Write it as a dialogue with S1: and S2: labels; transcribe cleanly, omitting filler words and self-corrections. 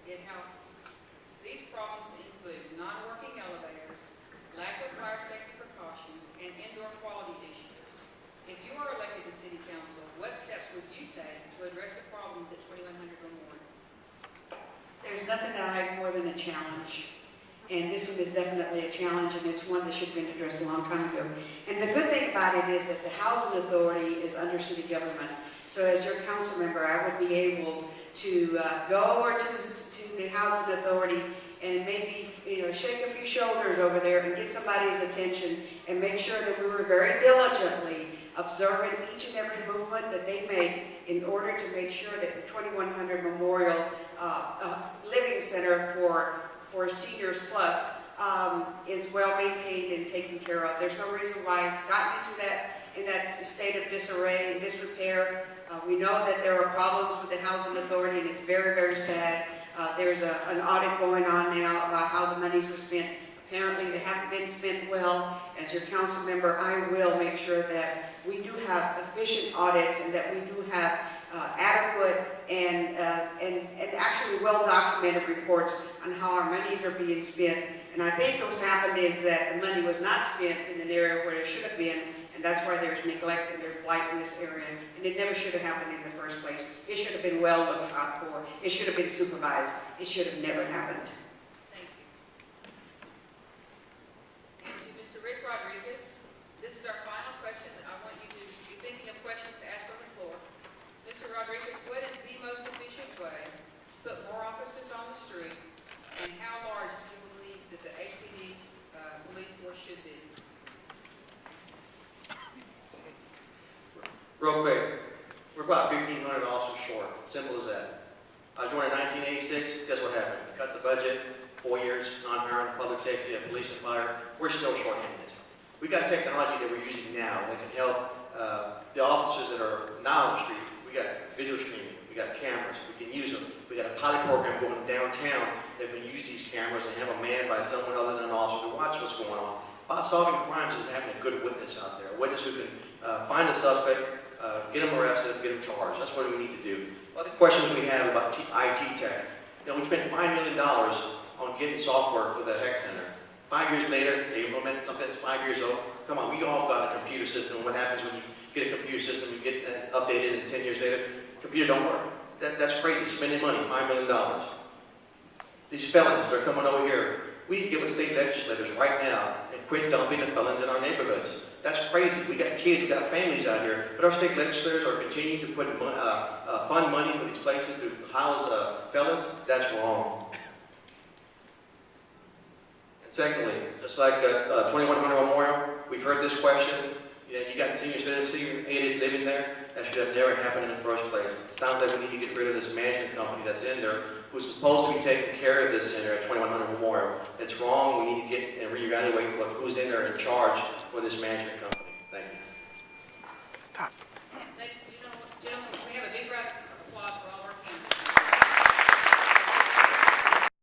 S1: in houses. These problems include non-working elevators, lack of fire safety precautions, and indoor quality issues. If you are elected to City Council, what steps would you take to address the problems at 2100 Memorial?
S2: There's nothing that I like more than a challenge. And this one is definitely a challenge, and it's one that should have been addressed a long time ago. And the good thing about it is that the Housing Authority is under city government. So as your council member, I would be able to go over to the Housing Authority and maybe shake a few shoulders over there and get somebody's attention and make sure that we were very diligently observing each and every movement that they make in order to make sure that the 2100 Memorial Living Center for Seniors Plus is well maintained and taken care of. There's no reason why it's gotten in that state of disarray and disrepair. We know that there are problems with the Housing Authority, and it's very, very sad. There's an audit going on now about how the monies were spent. Apparently, they haven't been spent well. As your council member, I will make sure that we do have efficient audits and that we do have adequate and actually well-documented reports on how our monies are being spent. And I think what's happened is that the money was not spent in an area where it should have been, and that's why there's neglect and there's blight in this area. And it never should have happened in the first place. It should have been well looked out for. It should have been supervised. It should have never happened.
S1: Thank you. And to Mr. Rick Rodriguez, this is our final question. I want you to be thinking of questions to ask from the floor. Mr. Rodriguez, what is the most efficient way to put more officers on the street, and how large do you believe that the HPD police force should be?
S3: Real quick, we're about 1,500 officers short. Simple as that. I joined in 1986. Guess what happened? We cut the budget, 4 years, non-hiring, public safety, and police and fire. We're still short-handed. We got technology that we're using now that can help the officers that are now on the street. We got video streaming. We got cameras. We can use them. We got a pilot program going downtown that we use these cameras and have a man by someone other than an officer to watch what's going on. About solving crimes is having a good witness out there, a witness who can find the suspect, get them arrested, get them charged. That's what we need to do. Other questions we have about IT tech. We spent $5 million on getting software for the HEC Center. 5 years later, they implement something that's 5 years old. Come on, we all got a computer system. What happens when you get a computer system, you get updated, and 10 years later, computer don't work? That's crazy. Spending money, $5 million. These felons, they're coming over here. We need to give the state legislators right now and quit dumping the felons in our neighborhoods. That's crazy. We got kids, we got families out here, but our state legislators are continuing to put fund money for these places to house felons. That's wrong. And secondly, just like 2100 Memorial, we've heard this question. You got senior citizens living there. That should have never happened in the first place. It sounds like we need to get rid of this management company that's in there who's supposed to be taking care of this center at 2100 Memorial. It's wrong. We need to get and reevaluate who's in there in charge for this management company.